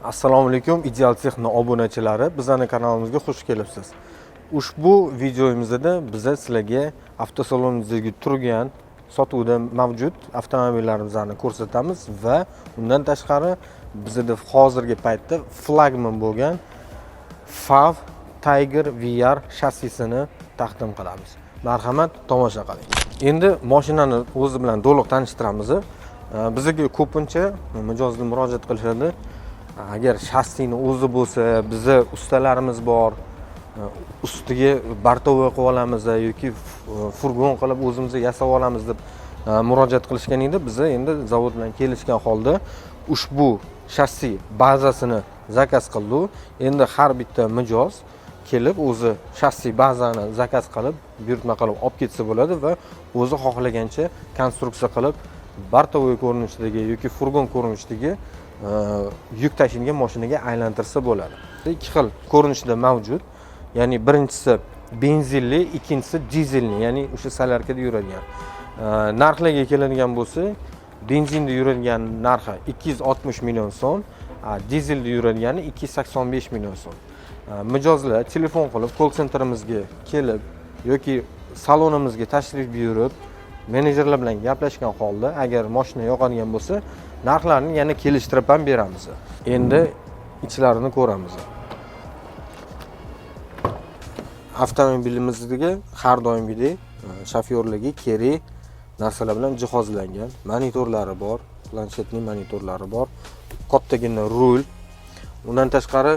Assalomu alaykum Ideal Texno obunachilari, bizning kanalimizga xush kelibsiz. Ushbu videomizda biz sizlarga avtosalonimizdagi turgan sotuvda mavjud avtomobillarimizni ko'rsatamiz va undan tashqari bizda hozirgi paytda flagman bo'lgan FAV Tiger VR shassisini taqdim qilamiz. Marhamat, tomosha qiling. Endi mashinani o'zi bilan to'liq tanishtiramiz. Bizga ko'pincha mijozlar murojaat qilishadi. Agar shassini o'zi bo'lsa, bizni ustalarimiz bor, ustiga bartovoy qilib olamiz yoki furgon qilib o'zimiz yasab olamiz deb murojaat qilishgan edi. Biz endi zavod bilan kelishgan holda ushbu shassi bazasini zakaz qildik. Endi har bitta mijoz kelib o'zi shassi bazani zakaz qilib, buyurtma qilib olib ketsa bo'ladi va o'zi xohlagancha konstruksiya qilib bartovoy ko'rinishidagi yoki furgon ko'rinishidagi yuk tashilgan mashinaga aylantirsa bo'ladi. Ikki xil ko'rinishda mavjud. Ya'ni birinchisi benzinli, ikkinchisi dizelli, ya'ni o'sha salarkada yuradigan. Narxlarga keladigan bo'lsa, benzinda yuradigan narxi 260 million so'm, dizelda yuradigani 285 million so'm. Mijozlar telefon qilib call centerimizga kelib yoki salonimizga tashrif buyurib, menejerlar bilan gaplashgan holda agar mashina yoqadigan bo'lsa, narxlarni yana kelishtirib ham beramiz. Endi ichlarini ko'ramiz. Avtomobilimizga har doimgidek shofyorlarga kerak narsalar bilan jihozlangan. Monitorlari bor, planshetning monitorlari bor, kattagina rul. Undan tashqari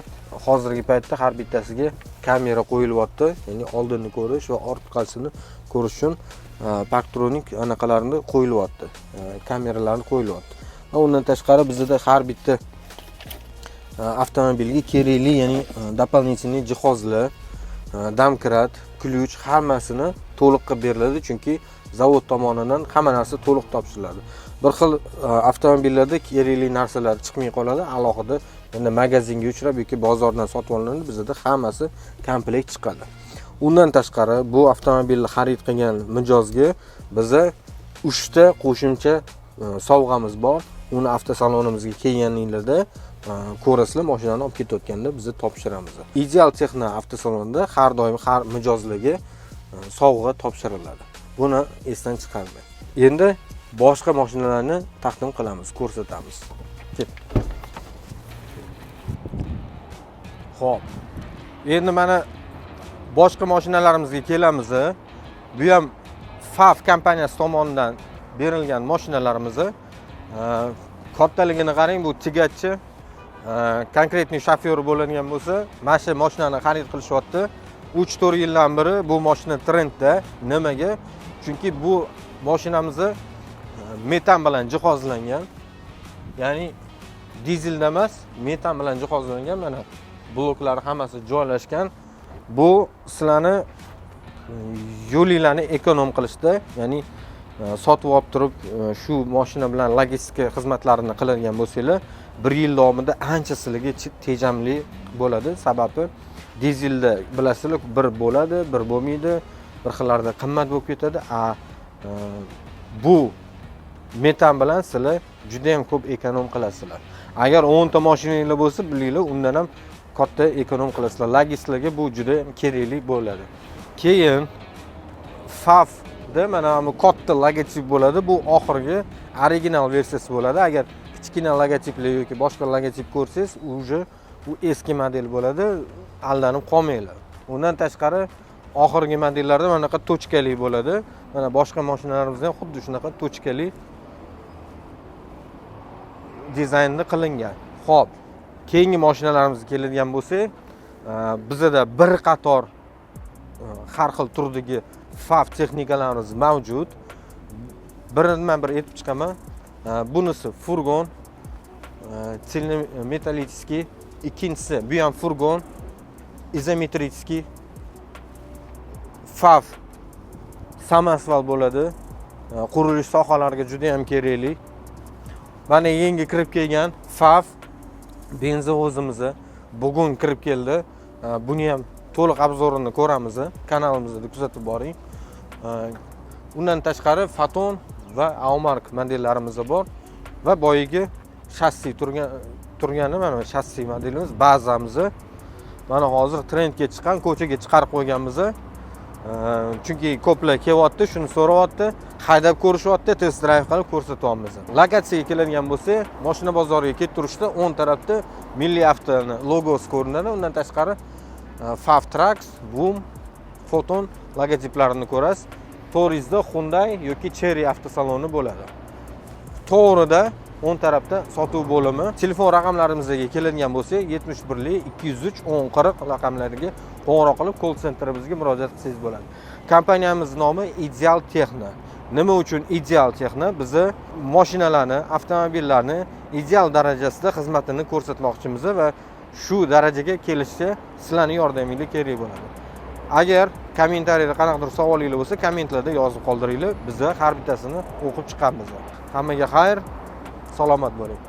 hozirgi paytda har bittasiga kamera qo'yilyapti, ya'ni oldinni ko'rish va ortqasini ko'rish uchun parktronik anaqalarini qo'yilyapti, kameralarni qo'yilyapti. Va undan tashqari bizda har bitta avtomobilga kerakli, ya'ni дополнительный jihozlar, damkrat, ключ hammasini to'liq qilib beriladi, chunki zavod tomonidan hamma narsa to'liq topshiriladi. Bir xil avtomobillarda kerakli narsalar chiqmay qoladi, alohida endi magazinga uchrab yoki bozordan sotib olinadi, bizda hammasi komplekt chiqadi. Undan tashqari bu avtomobilni xarid qilgan mijozga biza 3 ta qo'shimcha sovg'amiz bor. Uni avtosalonimizga kelganinglarda ko'rasizlar, mashinani olib ketayotganda biz topshiramiz. Ideal Texno avtosalonida har doim har mijozlarga sovg'a topshiriladi. Buni esdan chiqarmang. Endi boshqa mashinalarni taqdim qilamiz, ko'rsatamiz. Xo'p. Endi mana boshqa mashinalarimizga kelamiz. Bu ham FAV kompaniyasi tomonidan berilgan mashinalarimiz. Kattaligini qarang, bu Tigachchi konkretniy shofyor bo'ladigan bo'lsa, mana shu mashinani xarid qilishyapti. 3-4 yildan beri bu mashina trendda. Nimaga? Chunki bu mashinamiz metan bilan jihozlangan. Ya'ni dizelda emas, metan bilan jihozlangan. Mana bloklari hammasi joylashgan. Bu sizlarni yo'linglarni ekonom qilishda, ya'ni sotib olib turib shu mashina bilan logistika xizmatlarini qiladigan bo'lsanglar, 1 yil davomida ancha sizlarga tejamli bo'ladi. Sababi dizelda bilasizlar, bir bo'ladi, bir bo'lmaydi, bir xillarda qimmat bo'lib ketadi. Bu metan bilan sizlar juda ham ko'p ekonom qilasizlar. Agar 10 ta mashinanglar bo'lsa, bilinglar, undan ham katta ekonom qilasizlar. Logistlarga bu juda ham kerakli bo'ladi. Keyin FAV mana bu katta logotip bo'ladi. Bu oxirgi original versiyasi bo'ladi. Agar kichkina logotipli yoki boshqa logotip ko'rsangiz, u eski model bo'ladi. Aldanib qolmanglar. Undan tashqari oxirgi modellarda mana bunaqa tochkali bo'ladi. Mana boshqa mashinalarimizda ham xuddi shunaqa tochkali dizaynda qilingan. Xo'p, keyingi mashinalarimizga keladigan bo'lsak, bizda bir qator har xil turdagi FAV texnikalarimiz mavjud. Biridan bir aytib chiqaman. Bunisi furgon, metallический, ikkinchisi bu ham furgon, izometrический. FAV samasval bo'ladi. Qurilish sohalariga juda ham kerakli. Mana yangi kirib kelgan FAV benzinvozimiz bugun kirib keldi. Buni ham to'liq obzorini ko'ramiz. Kanalimizda kuzatib boring. Undan tashqari Foton va Aumark modellarimiz bor va boyagi shassi turgani mana shassi modelimiz, bazamiz. Mana hozir trendga chiqqan, ko'chaga chiqarib qo'yganmiz. Chunki ko'plar kelyapti, shuni so'rayapti, haydab ko'rishyapti, test drive qilib ko'rsatyapmiz. Lokatsiyaga keladigan bo'lsak, mashina bozoriga kelib turishda o'ng tarafda Milliy avtoni logosi ko'rinadi. Undan tashqari Fav Trucks, Boom, Photon logotiplarini ko'rasiz. To'g'rizda Hyundai yoki Chery avtosaloni bo'ladi. To'g'rida o'ng tarafda sotuv bo'limi. Telefon raqamlarimizga keladigan bo'lsak, 71 203 1040 raqamlariga qo'ng'iroq qilib call centrimizga murojaat qilsangiz bo'ladi. Kompaniyamiz nomi Ideal Texno. Nima uchun Ideal Texno? Bizni mashinalarni, avtomobillarni ideal darajasida xizmatini ko'rsatmoqchimiz va shu darajaga kelishga sizlarning yordamingiz kerak bo'ladi. Agar kommentariyada qanaqadir savolingiz bo'lsa, kommentlarda yozib qoldiringlar. Biz har bittasini o'qib chiqamiz. Hammaga xayr, salomat bo'ling.